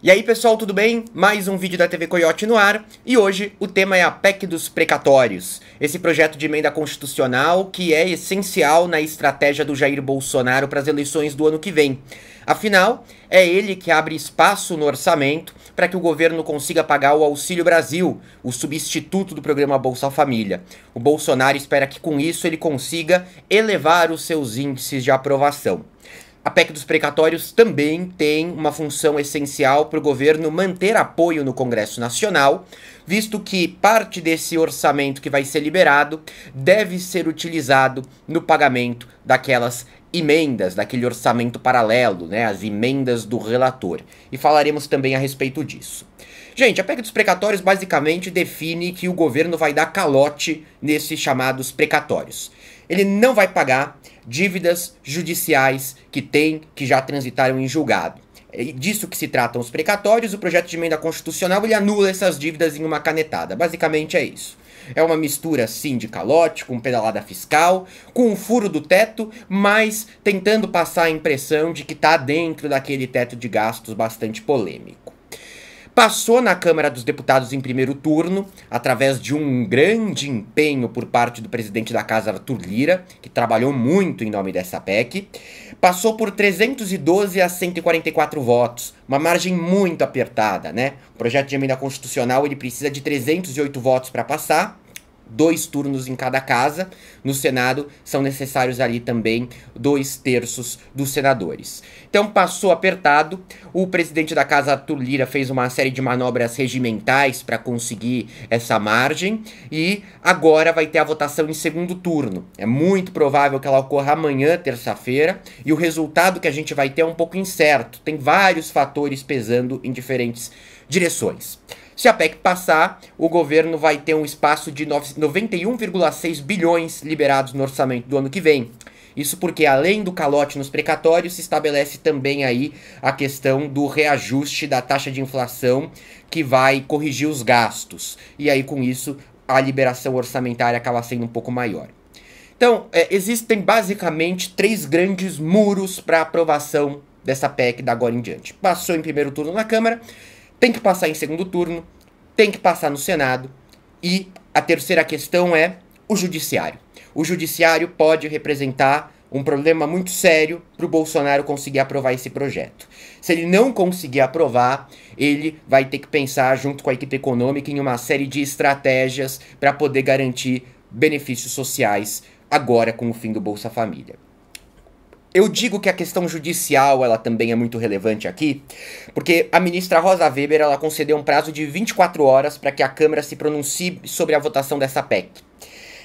E aí pessoal, tudo bem? Mais um vídeo da TV Coiote no ar, e hoje o tema é a PEC dos precatórios, esse projeto de emenda constitucional que é essencial na estratégia do Jair Bolsonaro para as eleições do ano que vem. Afinal, é ele que abre espaço no orçamento para que o governo consiga pagar o Auxílio Brasil, o substituto do programa Bolsa Família. O Bolsonaro espera que com isso ele consiga elevar os seus índices de aprovação. A PEC dos precatórios também tem uma função essencial para o governo manter apoio no Congresso Nacional, visto que parte desse orçamento que vai ser liberado deve ser utilizado no pagamento daquelas emendas, daquele orçamento paralelo, né, as emendas do relator. E falaremos também a respeito disso. Gente, a PEC dos precatórios basicamente define que o governo vai dar calote nesses chamados precatórios. Ele não vai pagar dívidas judiciais que já transitaram em julgado. É disso que se tratam os precatórios. O projeto de emenda constitucional ele anula essas dívidas em uma canetada. Basicamente é isso. É uma mistura, sim, de calote, com pedalada fiscal, com um furo do teto, mas tentando passar a impressão de que está dentro daquele teto de gastos bastante polêmico. Passou na Câmara dos Deputados em primeiro turno, através de um grande empenho por parte do presidente da Casa, Arthur Lira, que trabalhou muito em nome dessa PEC. Passou por 312 a 144 votos, uma margem muito apertada, né? O projeto de emenda constitucional ele precisa de 308 votos para passar. 2 turnos em cada casa. No Senado são necessários ali também 2/3 dos senadores. Então passou apertado. O presidente da Casa, Arthur Lira, fez uma série de manobras regimentais para conseguir essa margem e agora vai ter a votação em segundo turno. É muito provável que ela ocorra amanhã, terça-feira, e o resultado que a gente vai ter é um pouco incerto. Tem vários fatores pesando em diferentes direções. Se a PEC passar, o governo vai ter um espaço de 91,6 bilhões liberados no orçamento do ano que vem. Isso porque, além do calote nos precatórios, se estabelece também aí a questão do reajuste da taxa de inflação que vai corrigir os gastos. E aí, com isso, a liberação orçamentária acaba sendo um pouco maior. Então, existem basicamente 3 grandes muros para aprovação dessa PEC da agora em diante. Passou em primeiro turno na Câmara, tem que passar em segundo turno, tem que passar no Senado, e a terceira questão é o Judiciário. O Judiciário pode representar um problema muito sério para o Bolsonaro conseguir aprovar esse projeto. Se ele não conseguir aprovar, ele vai ter que pensar junto com a equipe econômica em uma série de estratégias para poder garantir benefícios sociais agora com o fim do Bolsa Família. Eu digo que a questão judicial ela também é muito relevante aqui, porque a ministra Rosa Weber ela concedeu um prazo de 24 horas para que a Câmara se pronuncie sobre a votação dessa PEC.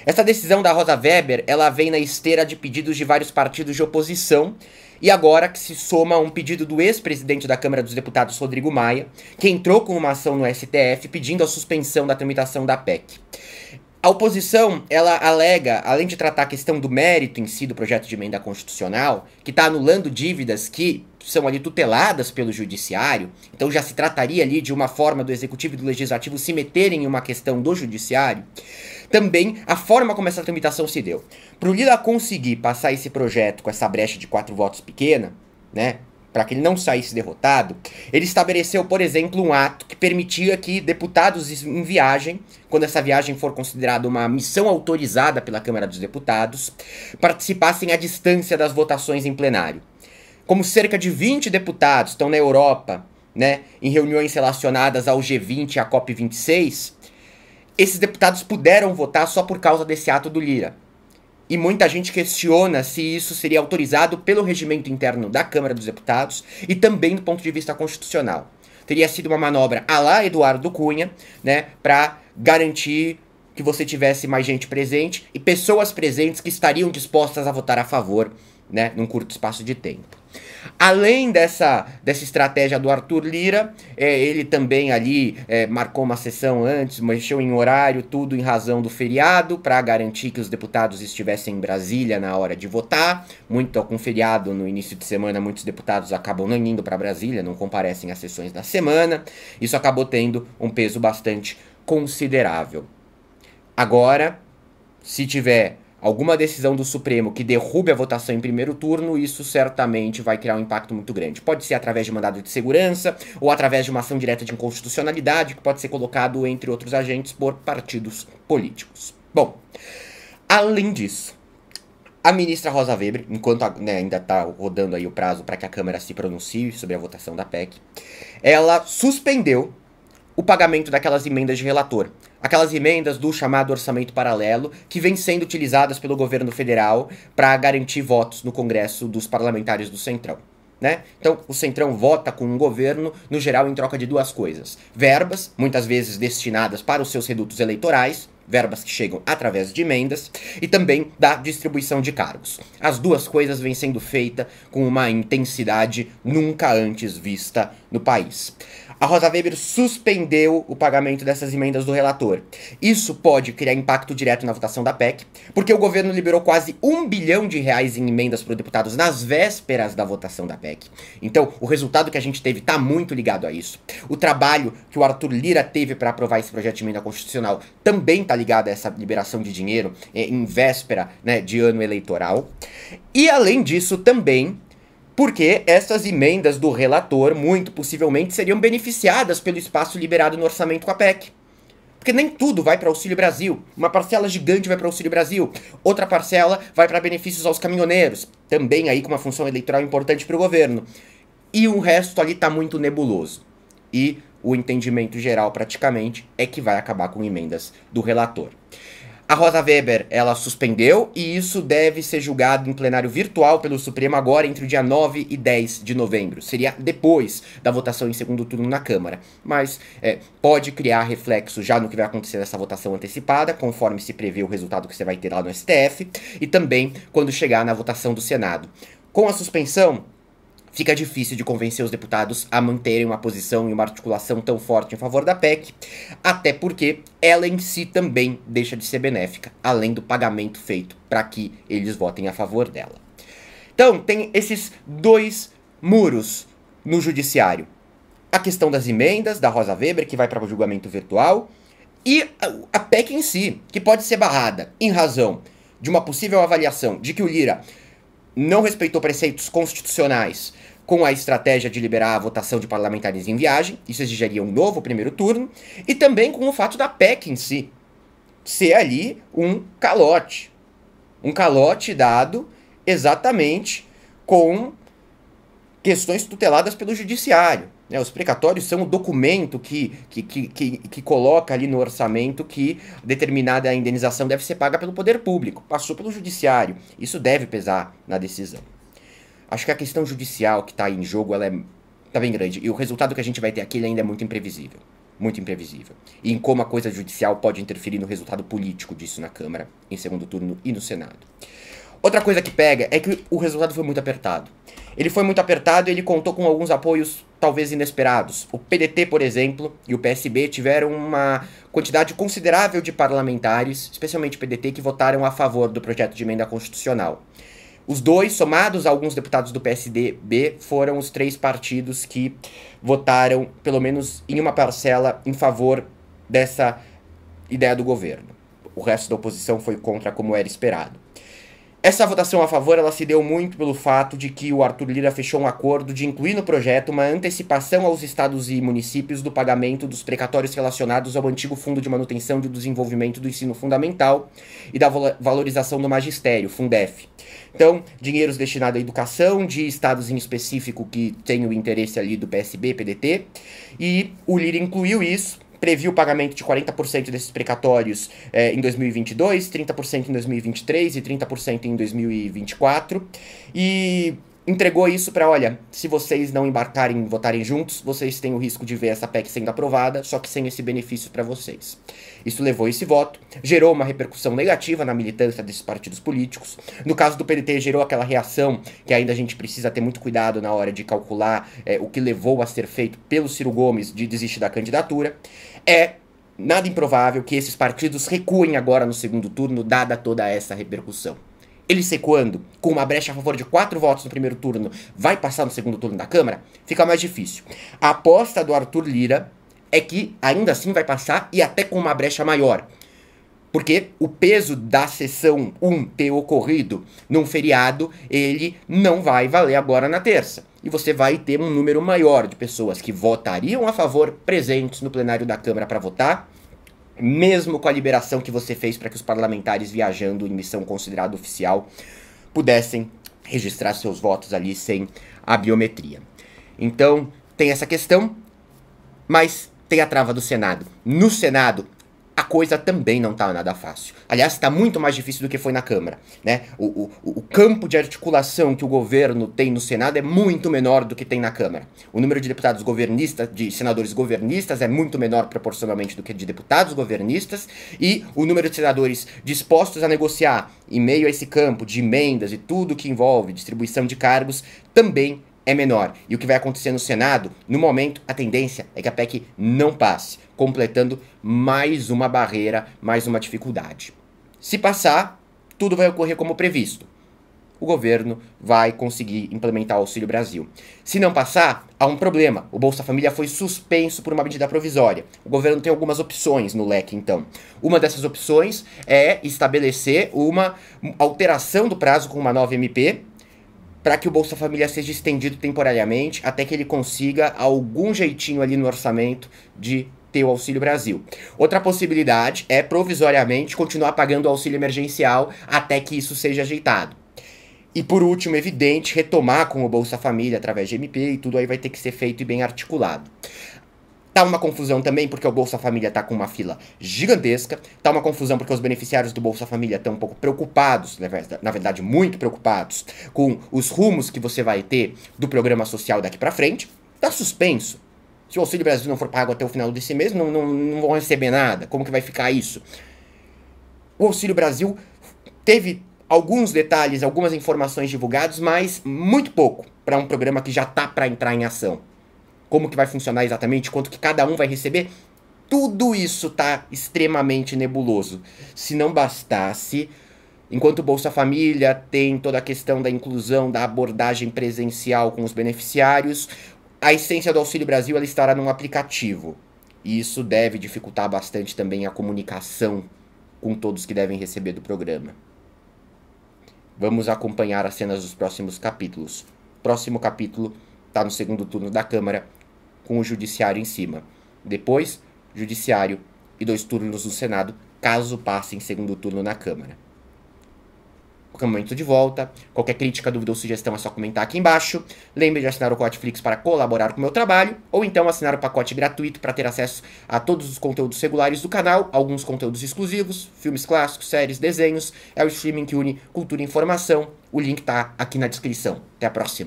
Essa decisão da Rosa Weber ela vem na esteira de pedidos de vários partidos de oposição, e agora que se soma um pedido do ex-presidente da Câmara dos Deputados, Rodrigo Maia, que entrou com uma ação no STF pedindo a suspensão da tramitação da PEC. A oposição, ela alega, além de tratar a questão do mérito em si do projeto de emenda constitucional, que está anulando dívidas que são ali tuteladas pelo judiciário, então já se trataria ali de uma forma do executivo e do legislativo se meterem em uma questão do judiciário, também a forma como essa tramitação se deu. Para o Lira conseguir passar esse projeto com essa brecha de 4 votos pequena, né, para que ele não saísse derrotado, ele estabeleceu, por exemplo, um ato que permitia que deputados em viagem, quando essa viagem for considerada uma missão autorizada pela Câmara dos Deputados, participassem à distância das votações em plenário. Como cerca de 20 deputados estão na Europa, né, em reuniões relacionadas ao G20 e à COP26, esses deputados puderam votar só por causa desse ato do Lira. E muita gente questiona se isso seria autorizado pelo regimento interno da Câmara dos Deputados e também do ponto de vista constitucional. Teria sido uma manobra à la Eduardo Cunha, né, para garantir que você tivesse mais gente presente e pessoas presentes que estariam dispostas a votar a favor, né, num curto espaço de tempo. Além dessa estratégia do Arthur Lira, ele também ali marcou uma sessão antes, mexeu em horário, tudo em razão do feriado, para garantir que os deputados estivessem em Brasília na hora de votar. Muito com feriado no início de semana, muitos deputados acabam não indo para Brasília, não comparecem às sessões da semana. Isso acabou tendo um peso bastante considerável. Agora, se tiver alguma decisão do Supremo que derrube a votação em primeiro turno, isso certamente vai criar um impacto muito grande. Pode ser através de mandado de segurança ou através de uma ação direta de inconstitucionalidade que pode ser colocado entre outros agentes por partidos políticos. Bom, além disso, a ministra Rosa Weber, enquanto ainda está rodando aí o prazo para que a Câmara se pronuncie sobre a votação da PEC, ela suspendeu o pagamento daquelas emendas de relator. Aquelas emendas do chamado orçamento paralelo que vêm sendo utilizadas pelo governo federal para garantir votos no Congresso dos parlamentares do Centrão. Né? Então, o Centrão vota com um governo, no geral, em troca de duas coisas. Verbas, muitas vezes destinadas para os seus redutos eleitorais, verbas que chegam através de emendas, e também da distribuição de cargos. As duas coisas vêm sendo feitas com uma intensidade nunca antes vista no país. A Rosa Weber suspendeu o pagamento dessas emendas do relator. Isso pode criar impacto direto na votação da PEC, porque o governo liberou quase R$1 bilhão em emendas para os deputados nas vésperas da votação da PEC. Então, o resultado que a gente teve está muito ligado a isso. O trabalho que o Arthur Lira teve para aprovar esse projeto de emenda constitucional também está ligado a essa liberação de dinheiro em véspera, né, de ano eleitoral. E, além disso, também porque essas emendas do relator, muito possivelmente, seriam beneficiadas pelo espaço liberado no orçamento com a PEC. Porque nem tudo vai para Auxílio Brasil. Uma parcela gigante vai para Auxílio Brasil. Outra parcela vai para benefícios aos caminhoneiros. Também aí com uma função eleitoral importante para o governo. E o resto ali está muito nebuloso. E o entendimento geral, praticamente, é que vai acabar com emendas do relator. A Rosa Weber, ela suspendeu e isso deve ser julgado em plenário virtual pelo Supremo agora entre o dia 9 e 10 de novembro. Seria depois da votação em segundo turno na Câmara. Mas pode criar reflexo já no que vai acontecer nessa votação antecipada, conforme se prevê o resultado que você vai ter lá no STF, e também quando chegar na votação do Senado. Com a suspensão, fica difícil de convencer os deputados a manterem uma posição e uma articulação tão forte em favor da PEC, até porque ela em si também deixa de ser benéfica, além do pagamento feito para que eles votem a favor dela. Então, tem esses dois muros no judiciário. A questão das emendas da Rosa Weber, que vai para o julgamento virtual, e a PEC em si, que pode ser barrada em razão de uma possível avaliação de que o Lira não respeitou preceitos constitucionais com a estratégia de liberar a votação de parlamentares em viagem, isso exigiria um novo primeiro turno, e também com o fato da PEC em si ser ali um calote dado exatamente com questões tuteladas pelo judiciário. Os precatórios são o documento que coloca ali no orçamento que determinada indenização deve ser paga pelo poder público. Passou pelo judiciário. Isso deve pesar na decisão. Acho que a questão judicial que está em jogo, ela tá bem grande. E o resultado que a gente vai ter aqui ele ainda é muito imprevisível. Muito imprevisível. E em como a coisa judicial pode interferir no resultado político disso na Câmara, em segundo turno e no Senado. Outra coisa que pega é que o resultado foi muito apertado. Ele foi muito apertado e ele contou com alguns apoios talvez inesperados. O PDT, por exemplo, e o PSB tiveram uma quantidade considerável de parlamentares, especialmente o PDT, que votaram a favor do projeto de emenda constitucional. Os dois, somados a alguns deputados do PSDB, foram os três partidos que votaram, pelo menos em uma parcela, em favor dessa ideia do governo. O resto da oposição foi contra, como era esperado. Essa votação a favor ela se deu muito pelo fato de que o Arthur Lira fechou um acordo de incluir no projeto uma antecipação aos estados e municípios do pagamento dos precatórios relacionados ao antigo Fundo de Manutenção e Desenvolvimento do Ensino Fundamental e da valorização do magistério, Fundef. Então, dinheiros destinados à educação de estados em específico que têm o interesse ali do PSB, PDT, e o Lira incluiu isso. Previu o pagamento de 40% desses precatórios em 2022, 30% em 2023 e 30% em 2024. E entregou isso para, olha, se vocês não embarcarem e votarem juntos, vocês têm o risco de ver essa PEC sendo aprovada, só que sem esse benefício para vocês. Isso levou esse voto, gerou uma repercussão negativa na militância desses partidos políticos. No caso do PDT, gerou aquela reação que ainda a gente precisa ter muito cuidado na hora de calcular o que levou a ser feito pelo Ciro Gomes de desistir da candidatura. É nada improvável que esses partidos recuem agora no segundo turno, dada toda essa repercussão. Eles recuando, com uma brecha a favor de 4 votos no primeiro turno, vai passar no segundo turno da Câmara? Fica mais difícil. A aposta do Arthur Lira é que ainda assim vai passar e até com uma brecha maior. Porque o peso da sessão 1 ter ocorrido num feriado, ele não vai valer agora na terça. E você vai ter um número maior de pessoas que votariam a favor presentes no plenário da Câmara para votar, mesmo com a liberação que você fez para que os parlamentares viajando em missão considerada oficial pudessem registrar seus votos ali sem a biometria. Então, tem essa questão, mas tem a trava do Senado. No Senado, a coisa também não tá nada fácil. Aliás, está muito mais difícil do que foi na Câmara, né? O campo de articulação que o governo tem no Senado é muito menor do que tem na Câmara. O número de deputados governistas, de senadores governistas é muito menor proporcionalmente do que de deputados governistas, e o número de senadores dispostos a negociar em meio a esse campo de emendas e tudo que envolve distribuição de cargos também é menor. E o que vai acontecer no Senado, no momento, a tendência é que a PEC não passe, completando mais uma barreira, mais uma dificuldade. Se passar, tudo vai ocorrer como previsto. O governo vai conseguir implementar o Auxílio Brasil. Se não passar, há um problema. O Bolsa Família foi suspenso por uma medida provisória. O governo tem algumas opções no leque, então. Uma dessas opções é estabelecer uma alteração do prazo com uma nova MP, para que o Bolsa Família seja estendido temporariamente até que ele consiga algum jeitinho ali no orçamento de ter o Auxílio Brasil. Outra possibilidade é, provisoriamente, continuar pagando o auxílio emergencial até que isso seja ajeitado. E, por último, evidente, retomar com o Bolsa Família através de MP e tudo aí vai ter que ser feito e bem articulado. Tá uma confusão também porque o Bolsa Família tá com uma fila gigantesca. Tá uma confusão porque os beneficiários do Bolsa Família estão um pouco preocupados, na verdade muito preocupados, com os rumos que você vai ter do programa social daqui pra frente. Tá suspenso. Se o Auxílio Brasil não for pago até o final desse mês, não vão receber nada. Como que vai ficar isso? O Auxílio Brasil teve alguns detalhes, algumas informações divulgadas, mas muito pouco para um programa que já tá para entrar em ação. Como que vai funcionar exatamente, quanto que cada um vai receber, tudo isso tá extremamente nebuloso. Se não bastasse, enquanto o Bolsa Família tem toda a questão da inclusão, da abordagem presencial com os beneficiários, a essência do Auxílio Brasil ela estará num aplicativo. E isso deve dificultar bastante também a comunicação com todos que devem receber do programa. Vamos acompanhar as cenas dos próximos capítulos. Próximo capítulo está no segundo turno da Câmara, com o Judiciário em cima. Depois, Judiciário e 2 turnos no Senado, caso passe em segundo turno na Câmara. Qualquer momento de volta. Qualquer crítica, dúvida ou sugestão é só comentar aqui embaixo. Lembre de assinar o Cotflix para colaborar com o meu trabalho, ou então assinar o pacote gratuito para ter acesso a todos os conteúdos regulares do canal, alguns conteúdos exclusivos, filmes clássicos, séries, desenhos. É o streaming que une cultura e informação. O link tá aqui na descrição. Até a próxima.